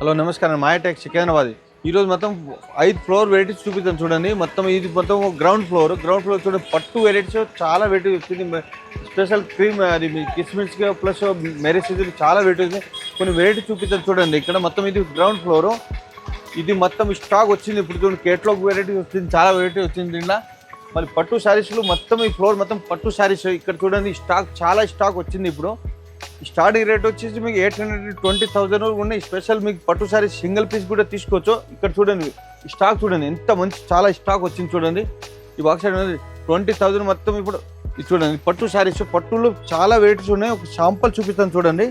Hello నమస్కారం మాయాటెక్ సికింద్రాబాద్ ఈరోజు మొత్తం 5 ఫ్లోర్ వెరైటీస్ చూపిస్తాను చూడండి. మొత్తం ఇది మొత్తం గ్రౌండ్ ఫ్లోర్ చూడండి. పట్టు వెరైటీస్ చాలా వెరైటీస్ వచ్చింది. స్పెషల్ క్రీమ్ అది కిస్మిస్ ప్లస్ మెరీస్ చాలా వెరైటీస్ కొన్ని వెరైటీస్ చూపిస్తాను చూడండి. ఇక్కడ మొత్తం ఇది గ్రౌండ్ ఫ్లోర్. ఇది మొత్తం స్టాక్ వచ్చింది. ఇప్పుడు చూడండి కేటలాగ్ వెరైటీ వచ్చింది, చాలా వెరైటీ వచ్చింది దీంట్లో. మళ్ళీ పట్టు శారీస్లు మొత్తం ఈ ఫ్లోర్ మొత్తం పట్టు శారీస్. ఇక్కడ చూడండి స్టాక్ చాలా స్టాక్ వచ్చింది. ఇప్పుడు స్టార్టింగ్ రేట్ వచ్చేసి మీకు 820,000 ఉన్నాయి. స్పెషల్ మీకు పట్టు సారీ సింగిల్ పీస్ కూడా తీసుకోవచ్చు. ఇక్కడ చూడండి స్టాక్ చూడండి ఎంత మంచి చాలా స్టాక్ వచ్చింది చూడండి. ఈ బాక్స్ 20,000 మొత్తం. ఇప్పుడు ఇది చూడండి పట్టు సారీస్, పట్టులో చాలా వెరైటీస్ ఉన్నాయి. ఒక శాంపుల్ చూపిస్తాను చూడండి.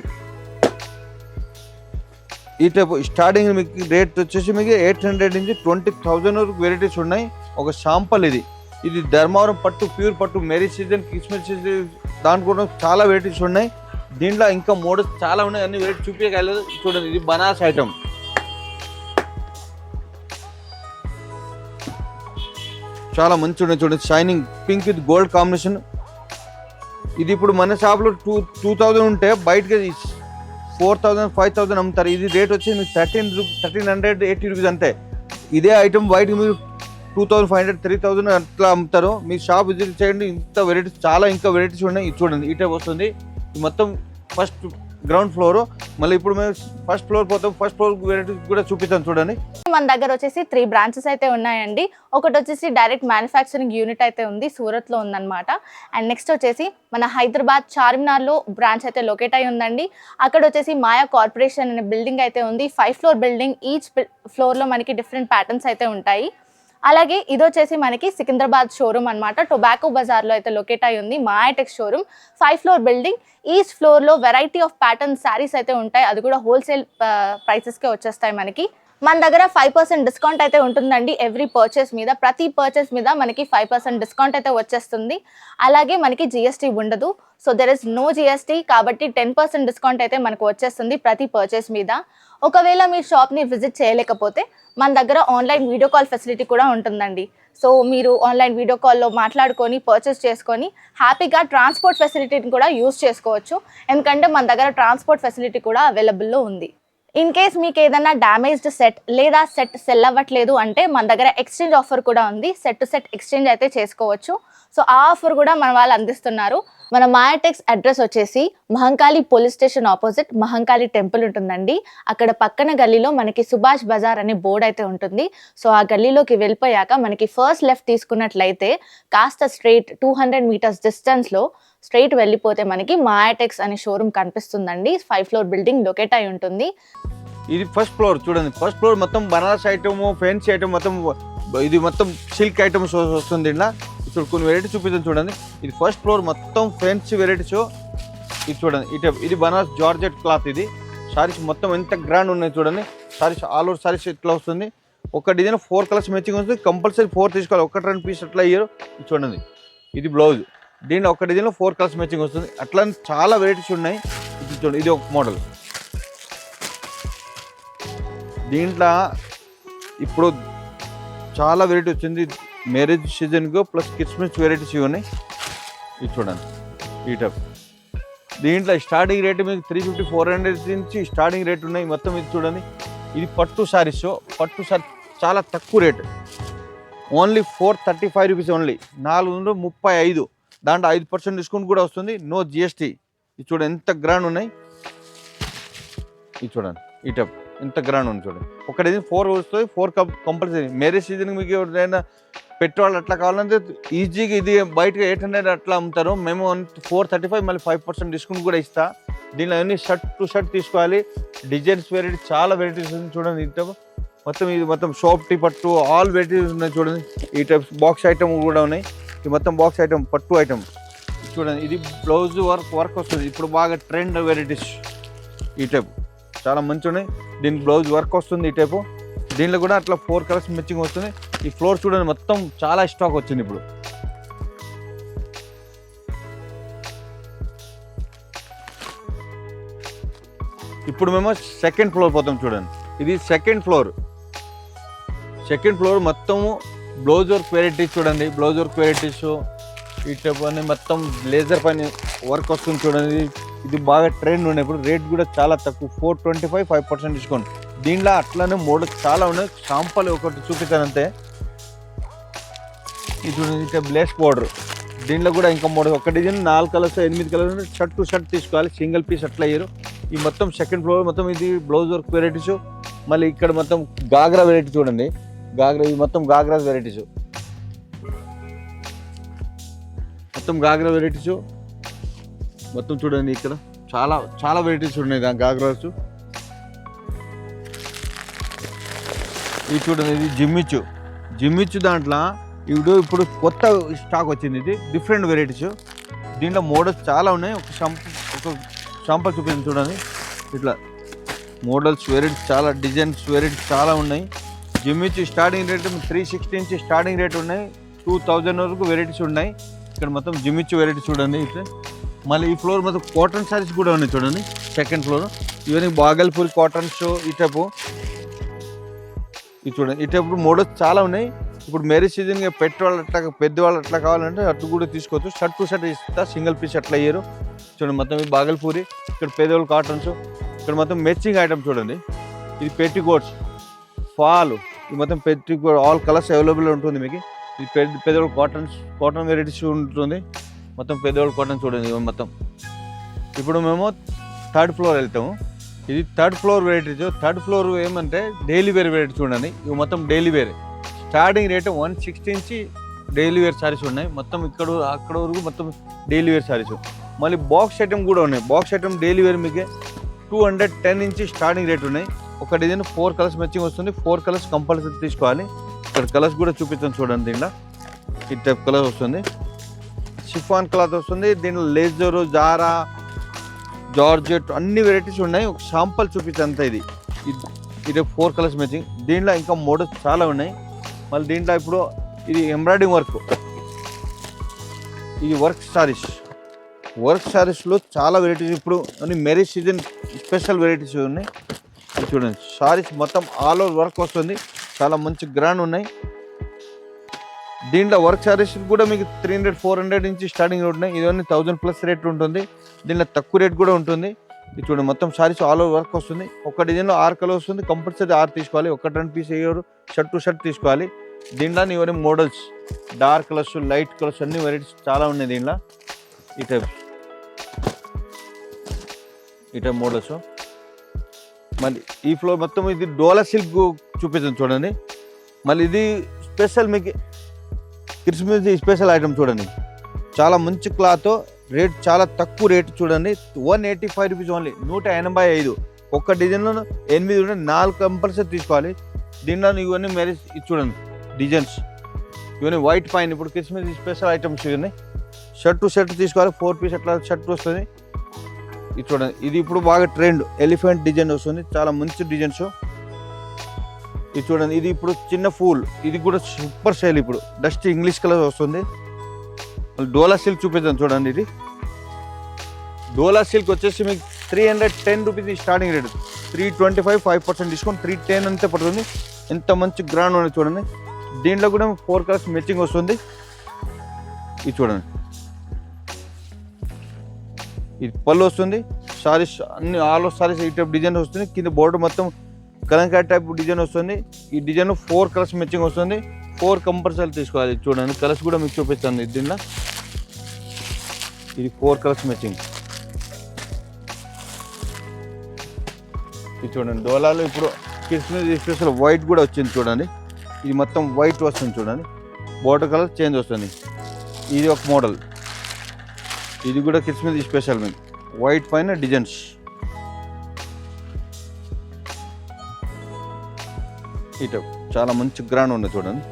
ఈ టైప్ స్టార్టింగ్ మీకు రేట్ వచ్చేసి మీకు 800 నుంచి 20,000 వరకు వెరైటీస్ ఉన్నాయి. ఒక శాంపుల్ ఇది ధర్మవరం పట్టు, ప్యూర్ పట్టు, మెరీ సీజన్, కిస్మిస్ సీజన్, దాని కూడా చాలా వెరైటీస్ ఉన్నాయి. దీంట్లో ఇంకా మోడల్స్ చాలా ఉన్నాయి, అన్ని వెరైటీ చూపించగలదు చూడండి. ఇది బనారస్ ఐటమ్, చాలా మంచి ఉన్నాయి చూడండి. Shining pink with gold combination. ఇది ఇప్పుడు మన షాప్లో 2,000 ఉంటే బయటకి 4,000 5,000 అమ్ముతారు. ఇది రేట్ వచ్చి మీకు 1,380 రూపీస్ అంతే. ఇదే ఐటమ్ బయటకి మీరు 2,500 3,000 అట్లా అమ్ముతారు. మీ షాప్ విజిట్ చేయండి. ఇంత వెరైటీస్ చాలా ఇంకా వెరైటీస్ ఉన్నాయి. ఇది చూడండి ఈ టైప్ వస్తుంది. మొత్తం ఫస్ట్ గ్రౌండ్ ఫ్లోర్. మళ్ళీ ఇప్పుడు మేము ఫస్ట్ ఫ్లోర్ పోతాం. ఫస్ట్ ఫ్లోర్ వెరైటీస్ కూడా చూపిస్తాం చూడండి. మన దగ్గర వచ్చేసి 3 బ్రాంచెస్ అయితే ఉన్నాయండి. ఒకటి వచ్చేసి డైరెక్ట్ మ్యానుఫ్యాక్చరింగ్ యూనిట్ అయితే ఉంది, సూరత్లో ఉందన్నమాట. అండ్ నెక్స్ట్ వచ్చేసి మన హైదరాబాద్ చార్మినార్లో బ్రాంచ్ అయితే లొకేట్ అయి ఉందండి. అక్కడ వచ్చేసి మాయా కార్పొరేషన్ అనే బిల్డింగ్ అయితే ఉంది. 5 ఫ్లోర్ బిల్డింగ్. ఈచ్ ఫ్లోర్లో మనకి డిఫరెంట్ ప్యాటర్న్స్ అయితే ఉంటాయి. అలాగే ఇది వచ్చేసి మనకి సికింద్రాబాద్ షోరూమ్ అనమాట. టొబాకో బజార్లో అయితే లొకేట్ అయి ఉంది మాయాటెక్ షోరూమ్. 5 floor building. ఈచ్ ఫ్లోర్లో వెరైటీ ఆఫ్ ప్యాటర్న్ శారీస్ అయితే ఉంటాయి. అది కూడా హోల్సేల్ ప్రైసెస్కే వచ్చేస్తాయి మనకి. మన దగ్గర 5% డిస్కౌంట్ అయితే ఉంటుందండి ఎవ్రీ పర్చేస్ మీద. ప్రతి పర్చేస్ మీద మనకి 5% డిస్కౌంట్ అయితే వచ్చేస్తుంది. అలాగే మనకి జిఎస్టీ ఉండదు. So there is no GST, కాబట్టి 10% డిస్కౌంట్ అయితే మనకు వచ్చేస్తుంది ప్రతి పర్చేస్ మీద. ఒకవేళ మీ షాప్ని విజిట్ చేయలేకపోతే మన దగ్గర ఆన్లైన్ వీడియో కాల్ ఫెసిలిటీ కూడా ఉంటుందండి. సో మీరు ఆన్లైన్ వీడియో కాల్లో మాట్లాడుకొని పర్చేస్ చేసుకొని హ్యాపీగా ట్రాన్స్పోర్ట్ ఫెసిలిటీని కూడా యూజ్ చేసుకోవచ్చు. ఎందుకంటే మన దగ్గర ట్రాన్స్పోర్ట్ ఫెసిలిటీ కూడా అవైలబుల్లో ఉంది. ఇన్ కేస్ మీకు ఏదైనా డ్యామేజ్డ్ సెట్ లేదా సెట్ సెల్ అవ్వట్లేదు అంటే మన దగ్గర ఎక్స్చేంజ్ ఆఫర్ కూడా ఉంది. సెట్ టు సెట్ ఎక్స్చేంజ్ అయితే చేసుకోవచ్చు. సో ఆ ఆఫర్ కూడా మన వాళ్ళు అందిస్తున్నారు. మన మాయాటెక్స్ అడ్రస్ వచ్చేసి Mahankali police station opposite Mahankali temple ఉంటుందండి. అక్కడ పక్కన గల్లీలో మనకి సుభాష్ బజార్ అనే బోర్డు అయితే ఉంటుంది. సో ఆ గల్లీలోకి వెళ్ళిపోయాక మనకి ఫస్ట్ లెఫ్ట్ తీసుకున్నట్లయితే కాస్త స్ట్రైట్ 200 మీటర్స్ డిస్టెన్స్లో స్ట్రైట్ వెళ్ళిపోతే మనకి మాయాటెక్స్ అనే షోరూమ్ కనిపిస్తుందండి. 5 ఫ్లోర్ బిల్డింగ్ లొకేట్ అయి ఉంటుంది. ఇది ఫస్ట్ ఫ్లోర్ చూడండి. ఫస్ట్ ఫ్లోర్ మొత్తం బనారస్ ఐటమ్, ఫ్యాన్సీ ఐటమ్, మొత్తం ఇది మొత్తం సిల్క్ ఐటమ్స్ వస్తుంది. ఇలా ఇప్పుడు కొన్ని వెరైటీస్ చూపిస్తాను చూడండి. ఇది ఫస్ట్ ఫ్లోర్ మొత్తం ఫ్యాన్సీ వెరైటీస్. ఇది చూడండి ఇది బనారస్ జార్జెట్ క్లాత్. ఇది సారీస్ మొత్తం ఎంత గ్రాండ్ ఉన్నాయి చూడండి. సారీస్ ఆల్ ఓవర్ సారీస్ ఇట్లా వస్తుంది. ఒక డిజైన్ 4 కలర్స్ మ్యాచింగ్ వస్తుంది. కంపల్సరీ 4 తీసుకోవాలి. 1-2 పీస్ అట్లా ఇయ్యరు. చూడండి ఇది బ్లౌజ్. దీంట్లో ఒక డిజైన్లో 4 కలర్స్ మ్యాచింగ్ వస్తుంది. అట్లా చాలా వెరైటీస్ ఉన్నాయి. ఇది చూడండి ఇది ఒక మోడల్. దీంట్లో ఇప్పుడు చాలా వెరైటీ వచ్చింది. మ్యారేజ్ సీజన్కు ప్లస్ క్రిస్మస్ వెరైటీస్ ఇవి ఉన్నాయి. ఇది చూడండి ఈ టైప్. దీంట్లో స్టార్టింగ్ రేట్ మీకు 350 400 నుంచి స్టార్టింగ్ రేట్ ఉన్నాయి మొత్తం. ఇది చూడండి ఇది పట్టు శారీస్. పట్టు శారీ చాలా తక్కువ రేట్, ఓన్లీ 435 రూపీస్ ఓన్లీ. 435. దాంట్లో 5% డిస్కౌంట్ కూడా వస్తుంది. No GST. ఇది చూడండి ఎంత గ్రాండ్ ఉన్నాయి. ఇది చూడండి ఈ టైప్ ఎంత గ్రాండ్ ఉంది చూడండి. ఒకటి 4 వస్తుంది. 4 కంపల్సరీ. మ్యారేజ్ సీజన్కి మీకు ఎవరైనా పెట్రోల్ అట్లా కావాలంటే ఈజీగా ఇది బయటగా 800 అట్లా అమ్ముతారు. మేము 435 మళ్ళీ 5% డిస్కౌంట్ కూడా ఇస్తా. దీనిలో అన్ని షర్ట్ టు షర్ట్ తీసుకోవాలి. డిజైన్స్ వెరైటీ చాలా వెరైటీస్ ఉంది చూడండి. ఈ టైప్ మొత్తం ఇది మొత్తం షాప్ టీ పట్టు ఆల్ వెరైటీస్ ఉన్నాయి చూడండి. ఈ టైప్ బాక్స్ ఐటమ్ కూడా ఉన్నాయి. ఇది మొత్తం బాక్స్ ఐటమ్ పట్టు ఐటమ్ చూడండి. ఇది బ్లౌజ్ వర్క్ వస్తుంది. ఇప్పుడు బాగా ట్రెండ్ వెరైటీస్ ఈ టైప్ చాలా మంచి ఉన్నాయి. దీనికి బ్లౌజ్ వర్క్ వస్తుంది ఈ టైపు. దీంట్లో కూడా అట్లా 4 కలర్స్ మ్యాచింగ్ వస్తుంది. ఈ ఫ్లోర్ చూడండి మొత్తం చాలా స్టాక్ వచ్చింది. ఇప్పుడు మేము సెకండ్ ఫ్లోర్ పోతాం చూడండి. ఇది సెకండ్ ఫ్లోర్ మొత్తము బ్లౌజ్ వర్క్ వెరైటీస్ చూడండి. బ్లౌజ్ వర్క్ వెరైటీస్ ఈ టైప్ అని మొత్తం లేజర్ పైన వర్క్ వస్తుంది చూడండి. ఇది బాగా ట్రెండ్ ఉన్నాయి. ఇప్పుడు రేట్ కూడా చాలా తక్కువ, 425 5% డిస్కౌంట్. దీంట్లో అట్లానే మోడల్స్ చాలా ఉన్నాయి. శాంపుల్ ఒకటి చూపిస్తానంతే. ఇది చూడండి, బ్లేస్ బోర్డర్. దీంట్లో కూడా ఇంకా మోడల్ ఒక design 4 colours 8 colours shirt to shirt తీసుకోవాలి. సింగిల్ పీస్ అట్లా అయ్యారు. ఈ మొత్తం సెకండ్ ఫ్లోర్ మొత్తం ఇది బ్లౌజ్ వర్క్ వెరైటీస్. మళ్ళీ ఇక్కడ మొత్తం గాగ్రా వెరైటీ చూడండి. గాగ్రా ఇది మొత్తం గాగ్రా వెరైటీస్, మొత్తం గాగ్రా వెరైటీస్ మొత్తం చూడండి. ఇక్కడ చాలా చాలా వెరైటీస్ ఉన్నాయి దాని గాగ్రాస్. ఇది చూడండి, ఇది జిమ్మిచ్చు దాంట్లో ఇప్పుడు కొత్త స్టాక్ వచ్చింది. ఇది డిఫరెంట్ వెరైటీస్. దీంట్లో మోడల్స్ చాలా ఉన్నాయి. ఒక శాంపుల్ చూపించండి చూడండి. ఇట్లా మోడల్స్ వెరైటీస్ చాలా, డిజైన్స్ వెరైటీస్ చాలా ఉన్నాయి. జిమ్మిచ్చు స్టార్టింగ్ రేట్ 360 నుంచి స్టార్టింగ్ రేట్ ఉన్నాయి. 2000 వరకు వెరైటీస్ ఉన్నాయి. ఇక్కడ మొత్తం జిమ్మిచ్చు వెరైటీ చూడండి. ఇట్లా మళ్ళీ ఈ ఫ్లోర్ మొత్తం కాటన్ శారీస్ కూడా ఉన్నాయి చూడండి. సెకండ్ ఫ్లోర్ ఇవన్నీ బాగల్పూర్ కాటన్స్. ఈ టైపు ఇది చూడండి. ఈ టైపు మోడల్స్ చాలా ఉన్నాయి. ఇప్పుడు మ్యారేజ్ సీజన్గా పెద్దవాళ్ళు అట్లా పెద్దవాళ్ళు అట్లా కావాలంటే అటు కూడా తీసుకోవచ్చు. షర్ట్ టు షర్ట్ ఇస్తా, సింగిల్ పీస్ అట్లా అయ్యారు చూడండి. మొత్తం ఇది బాగల్పూరి. ఇక్కడ పెద్దవాళ్ళు కాటన్స్. ఇక్కడ మొత్తం మ్యాచింగ్ ఐటమ్ చూడండి. ఇది పెట్టికోట్స్, ఫాల్, ఇది మొత్తం పెట్టికోట్ ఆల్ కలర్స్ అవైలబుల్ ఉంటుంది మీకు. ఇది పెద్దవాళ్ళు కాటన్ వెరైటీస్ ఉంటుంది. మొత్తం పెద్దవాళ్ళు కాటన్ చూడండి. ఇవి మొత్తం ఇప్పుడు మేము 3rd ఫ్లోర్ వెళ్తాము. ఇది 3rd floor varieties. 3rd floor ఏమంటే డైలీ వేర్ వెరైటీ చూడండి. ఇవి మొత్తం డైలీ వేర్. స్టార్టింగ్ రేట్ 160 నుంచి డైలీ వేర్ శారీస్ ఉన్నాయి. మొత్తం అక్కడ వరకు మొత్తం డైలీ వేర్ శారీస్. మళ్ళీ బాక్స్ ఐటమ్ కూడా ఉన్నాయి. బాక్స్ ఐటమ్ డైలీ వేర్ మీకు 210 నుంచి స్టార్టింగ్ రేట్ ఉన్నాయి. ఒక డిజైన్ 4 కలర్స్ మ్యాచింగ్ వస్తుంది. 4 కలర్స్ కంపల్సరీ తీసుకోవాలి. ఇక్కడ కలర్స్ కూడా చూపిస్తాను చూడండి. దీంట్లో ఈ టైప్ కలర్ వస్తుంది. షిఫాన్ క్లాత్ వస్తుంది. దీంట్లో లేజర్, జారా, జార్జెట్ అన్ని వెరైటీస్ ఉన్నాయి. ఒక శాంపుల్ చూపించంత. ఇది 4 కలర్స్ మ్యాచింగ్. దీంట్లో ఇంకా మోడల్స్ చాలా ఉన్నాయి. మళ్ళీ దీంట్లో ఇప్పుడు ఇది ఎంబ్రాయిడింగ్ వర్క్. ఇది వర్క్ శారీస్లో చాలా వెరైటీస్. ఇప్పుడు అన్ని మ్యారేజ్ సీజన్ స్పెషల్ వెరైటీస్ ఉన్నాయి. చూడండి, శారీస్ మొత్తం ఆల్ ఓవర్ వర్క్ వస్తుంది. చాలా మంచి గ్రాండ్ ఉన్నాయి. దీంట్లో వర్క్ శారీస్ కూడా మీకు 300-400 నుంచి స్టార్టింగ్ రేట్ ఉన్నాయి. ఇవన్నీ 1000+ రేట్ ఉంటుంది. దీంట్లో తక్కువ రేట్ కూడా ఉంటుంది. ఇది చూడండి, మొత్తం శారీస్ ఆల్ ఓవర్ వర్క్ వస్తుంది. ఒక డిజైన్లో 6 కలర్ వస్తుంది. కంపల్సరీ 6 తీసుకోవాలి. ఒక 2 పీస్ అయ్యారు. షర్ట్ టు షర్ట్ తీసుకోవాలి. దీంట్లో ఇవన్నీ models dark colours, light colours అన్ని వెరైటీస్ చాలా ఉన్నాయి. దీంట్లో ఈ టైప్ మోడల్స్. మళ్ళీ ఈ ఫ్లోర్ మొత్తం ఇది డోలా సిల్క్ చూపిస్తుంది చూడండి. మళ్ళీ ఇది స్పెషల్ మీకు క్రిస్మస్ స్పెషల్ ఐటమ్ చూడండి. చాలా మంచి క్లాత్, రేట్ చాలా తక్కువ రేట్ చూడండి. 185 రూపీస్ ఓన్లీ, 185. ఒక్క డిజైన్లో 8 ఉంటే 4 కంపల్సరీ తీసుకోవాలి. దీంట్లో ఇవన్నీ మ్యారేజ్ ఇది చూడండి డిజైన్స్. ఇవన్నీ వైట్ పైన ఇప్పుడు క్రిస్మస్ స్పెషల్ ఐటమ్స్. ఇవన్నీ షర్ట్ టు షర్ట్ తీసుకోవాలి. 4 పీస్ అట్లా షర్ట్ వస్తుంది. ఇది చూడండి, ఇది ఇప్పుడు బాగా ట్రెండ్ ఎలిఫెంట్ డిజైన్ వస్తుంది. చాలా మంచి డిజైన్స్. ఇది చూడండి, ఇది ఇప్పుడు చిన్న ఫూల్. ఇది కూడా సూపర్ స్టైల్. ఇప్పుడు డస్ట్ ఇంగ్లీష్ కలర్ వస్తుంది. డోలా సిల్క్ చూపిద్దాం చూడండి. ఇది డోలా సిల్క్ వచ్చేసి మీకు 310 రూపీస్ స్టార్టింగ్ రేట్. 325 5% డిస్కౌంట్, 310 అంతే పడుతుంది. ఎంత మంచి గ్రాండ్ ఉంది చూడండి. దీంట్లో కూడా 4 కలర్స్ మ్యాచింగ్ వస్తుంది. ఇది చూడండి, ఇది పళ్ళు వస్తుంది. సారీస్ అన్ని ఆల్ ఓవర్ సారీస్ ఈ టైప్ డిజైన్ వస్తుంది. కింద బోర్డర్ మొత్తం కలంకారీ టైప్ డిజైన్ వస్తుంది. ఈ డిజైన్ 4 కలర్స్ మ్యాచింగ్ వస్తుంది. 4 కంపల్సరీ తీసుకోవాలి. చూడండి, కలర్స్ కూడా మీకు చూపిస్తాను. దీంట్లో ఇది 4 కలర్స్ మ్యాచింగ్. ఇది చూడండి, డోలాలో ఇప్పుడు క్రిస్మస్ స్పెషల్ వైట్ కూడా వచ్చింది చూడండి. ఇది మొత్తం వైట్ వస్తుంది చూడండి. బోర్డర్ కలర్ చేంజ్ వస్తుంది. ఇది ఒక మోడల్. ఇది కూడా క్రిస్మస్ స్పెషల్ మీకు వైట్ పైన డిజైన్స్. ఇటు చాలా మంచి గ్రాండ్ ఉంది చూడండి.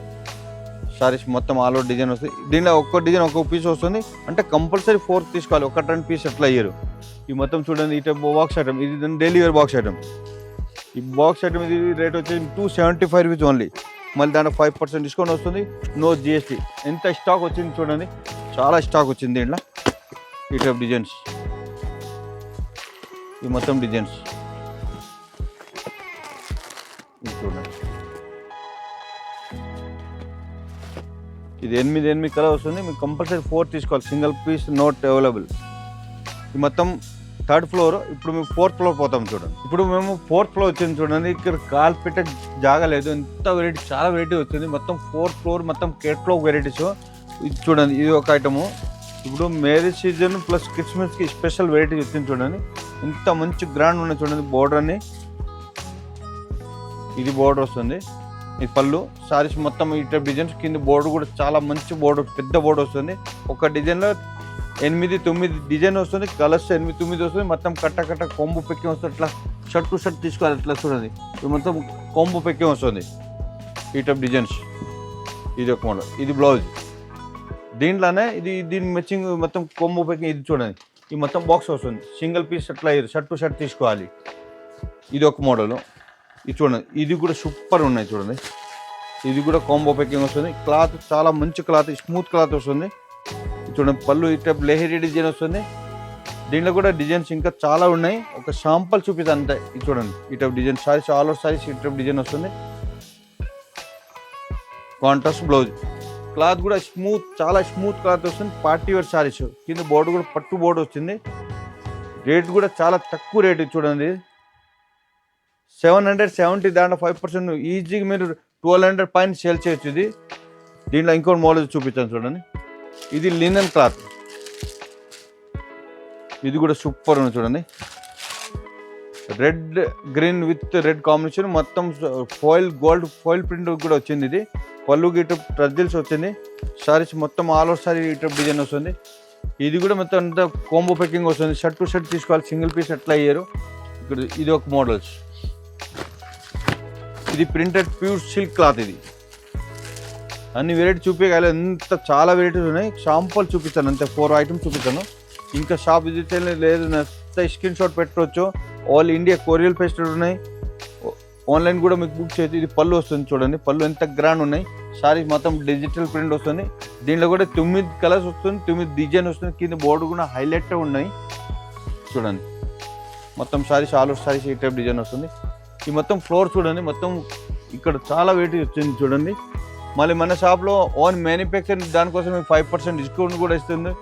సారీస్ మొత్తం ఆల్ ఓవర్ డిజైన్ వస్తుంది. దీంట్లో ఒక్క డిజైన్ ఒక్కొక్క పీస్ వస్తుంది. అంటే కంపల్సరీ 4 తీసుకోవాలి. ఒక 2 పీస్ అట్లా అయ్యారు. ఈ మొత్తం చూడండి, ఈ టైప్ బాక్స్ ఐటమ్. ఇది డైలీ వేర్ బాక్స్ ఐటమ్. ఈ బాక్స్ ఐటమ్ ఇది రేట్ వచ్చేసి 275 రూపీస్ ఓన్లీ. మళ్ళీ దాంట్లో 5% డిస్కౌంట్ వస్తుంది. No GST. ఎంత స్టాక్ వచ్చింది చూడండి, చాలా స్టాక్ వచ్చింది దీంట్లో. ఈ టైప్ డిజైన్స్, ఈ మొత్తం డిజైన్స్ ఇది చూడండి. ఇది 8 కలర్ వస్తుంది. మీకు కంపల్సరీ 4 తీసుకోవాలి. Single piece not available. ఈ మొత్తం థర్డ్ ఫ్లోర్. ఇప్పుడు మేము ఫోర్త్ ఫ్లోర్ పోతాం చూడండి. ఇప్పుడు మేము ఫోర్త్ ఫ్లోర్ వచ్చింది చూడండి. ఇక్కడ కాల్ పెట్టే జాగా లేదు, ఎంత వెరైటీ, చాలా వెరైటీ వచ్చింది. మొత్తం ఫోర్త్ ఫ్లోర్ మొత్తం కేటలాగ్ వెరైటీస్. ఇది చూడండి, ఇది ఒక ఐటము. ఇప్పుడు మ్యారేజ్ సీజన్ ప్లస్ క్రిస్మస్కి స్పెషల్ వెరైటీ వచ్చింది చూడండి. ఇంత మంచి గ్రాండ్ ఉన్నాయి చూడండి. బోర్డర్ అని ఇది బోర్డర్ వస్తుంది, ఇది పళ్ళు. సారీస్ మొత్తం ఈ టైప్ డిజైన్స్ కింద బోర్డర్ కూడా చాలా మంచి బోర్డర్, పెద్ద బోర్డర్ వస్తుంది. ఒక డిజైన్లో 8-9 డిజైన్ వస్తుంది, కలర్స్ 8-9 వస్తుంది. మొత్తం కట్ట కొంబు పెక్కి వస్తుంది. అట్లా షర్ట్ టు షర్ట్ తీసుకోవాలి. అట్లా చూడండి, ఇది మొత్తం కొంబు పెక్కి వస్తుంది ఈ టైప్ డిజైన్స్. ఇది ఒక మోడల్, ఇది బ్లౌజ్. దీంట్లోనే దీని మ్యాచింగ్ మొత్తం కొంబు పెక్కి. ఇది చూడండి, ఇది మొత్తం బాక్స్ వస్తుంది, సింగిల్ పీస్ అట్లా షర్ట్ టు షర్ట్ తీసుకోవాలి. ఇది ఒక మోడల్. ఇది చూడండి, ఇది కూడా సూపర్ ఉన్నాయి చూడండి. ఇది కూడా కాంబో ప్యాకింగ్ వస్తుంది. క్లాత్ చాలా మంచి క్లాత్, స్మూత్ క్లాత్ వస్తుంది. చూడండి, పళ్ళు ఈ టైప్ లెహరీ డిజైన్ వస్తుంది. దీంట్లో కూడా డిజైన్స్ ఇంకా చాలా ఉన్నాయి. ఒక శాంపుల్ చూపిస్తాను అంతే. ఇది చూడండి, ఈ type design sarees, all over sarees ఈ టైప్ డిజైన్ వస్తుంది. Contrast blouse. క్లాత్ కూడా స్మూత్, చాలా స్మూత్ క్లాత్ వస్తుంది. Party wear sarees. కింద బోర్డు కూడా పట్టు బోర్డు వస్తుంది. రేట్ కూడా చాలా తక్కువ రేటు. చూడండి, 770, దాంట్లో 5% ఈజీగా మీరు 1200 పైన సేల్ చేయొచ్చు. ఇది దీంట్లో ఇంకోటి మోడల్ చూపించాను చూడండి. ఇది లినన్ క్లాత్, ఇది కూడా సూపర్ ఉంది చూడండి. Red green with red combination, మొత్తం ఫాయిల్ గోల్డ్ ఫాయిల్ ప్రింట్ కూడా వచ్చింది. ఇది పళ్ళు గిట్ట ట్రజిల్స్ వచ్చింది. సారీస్ మొత్తం ఆల్ ఓవర్ సారీ ఇటు డిజైన్ వస్తుంది. ఇది కూడా మొత్తం అంతా కాంబో ప్యాకింగ్ వస్తుంది. షర్ట్ టు షర్ట్ తీసుకోవాలి, సింగిల్ పీస్ ఎట్లా అయ్యారు. ఇక్కడ ఇది ఒక మోడల్స్. ఇది ప్రింటెడ్ ప్యూర్ సిల్క్ క్లాత్. ఇది అన్ని వెరైటీ చూపించగల, ఎంత చాలా వెరైటీస్ ఉన్నాయి. షాంపుల్ చూపిస్తాను అంతే, 4 ఐటమ్స్ చూపిస్తాను. ఇంకా షాప్ విజిట్ లేదు, నచ్చితే స్క్రీన్ షాట్ పెట్టవచ్చు. ఆల్ ఇండియా కొరియర్ ఫెస్టివల్ ఉన్నాయి, ఆన్లైన్ కూడా మీకు బుక్ చేయొచ్చు. ఇది పళ్ళు వస్తుంది చూడండి, పళ్ళు ఎంత గ్రాండ్ ఉన్నాయి. సారీ మొత్తం డిజిటల్ ప్రింట్ వస్తుంది. దీంట్లో కూడా 9 కలర్స్ వస్తుంది, 9 డిజైన్ వస్తుంది. కింద బోర్డు కూడా హైలైట్ ఉన్నాయి చూడండి. మొత్తం సారీస్ ఆల్ ఓవర్ సారీస్ ఈ టైప్ డిజైన్ వస్తుంది. ఈ మొత్తం ఫ్లోర్ చూడండి, మొత్తం ఇక్కడ చాలా వెరైటీ వచ్చింది చూడండి. మళ్ళీ మన షాప్లో ఓన్ మ్యానుఫ్యాక్చరింగ్, దానికోసం 5% డిస్కౌంట్ కూడా ఇస్తుంది.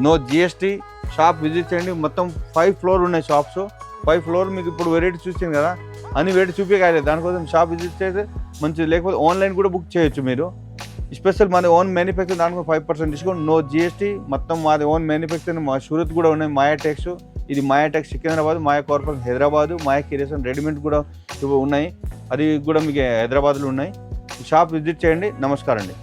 No GST. షాప్ విజిట్ చేయండి. మొత్తం 5 ఫ్లోర్ ఉన్నాయి షాప్స్. 5 ఫ్లోర్ మీకు ఇప్పుడు వెరైటీ చూసింది కదా, అన్ని వెరైటీ చూపించగలరు. దానికోసం షాప్ విజిట్ చేస్తే మంచిది. లేకపోతే ఆన్లైన్ కూడా బుక్ చేయొచ్చు మీరు. స్పెషల్ మాది ఓన్ మ్యానుఫ్యాక్చరింగ్, దానికో 5% డిస్కౌంట్, నో GST. మొత్తం మాది ఓన్ మ్యానుఫ్యాక్చరింగ్. మా సూరత్ కూడా ఉన్నాయి, మాయా టెక్స్. ఇది మాయా టెక్స్ సికింద్రాబాద్, మాయా కార్పొరేషన్ హైదరాబాదు, మాయా కిరేషన్ రెడీమేడ్ కూడా ఉన్నాయి. అది కూడా మీకు హైదరాబాద్లో ఉన్నాయి. షాప్ విజిట్ చేయండి. నమస్కారం అండి.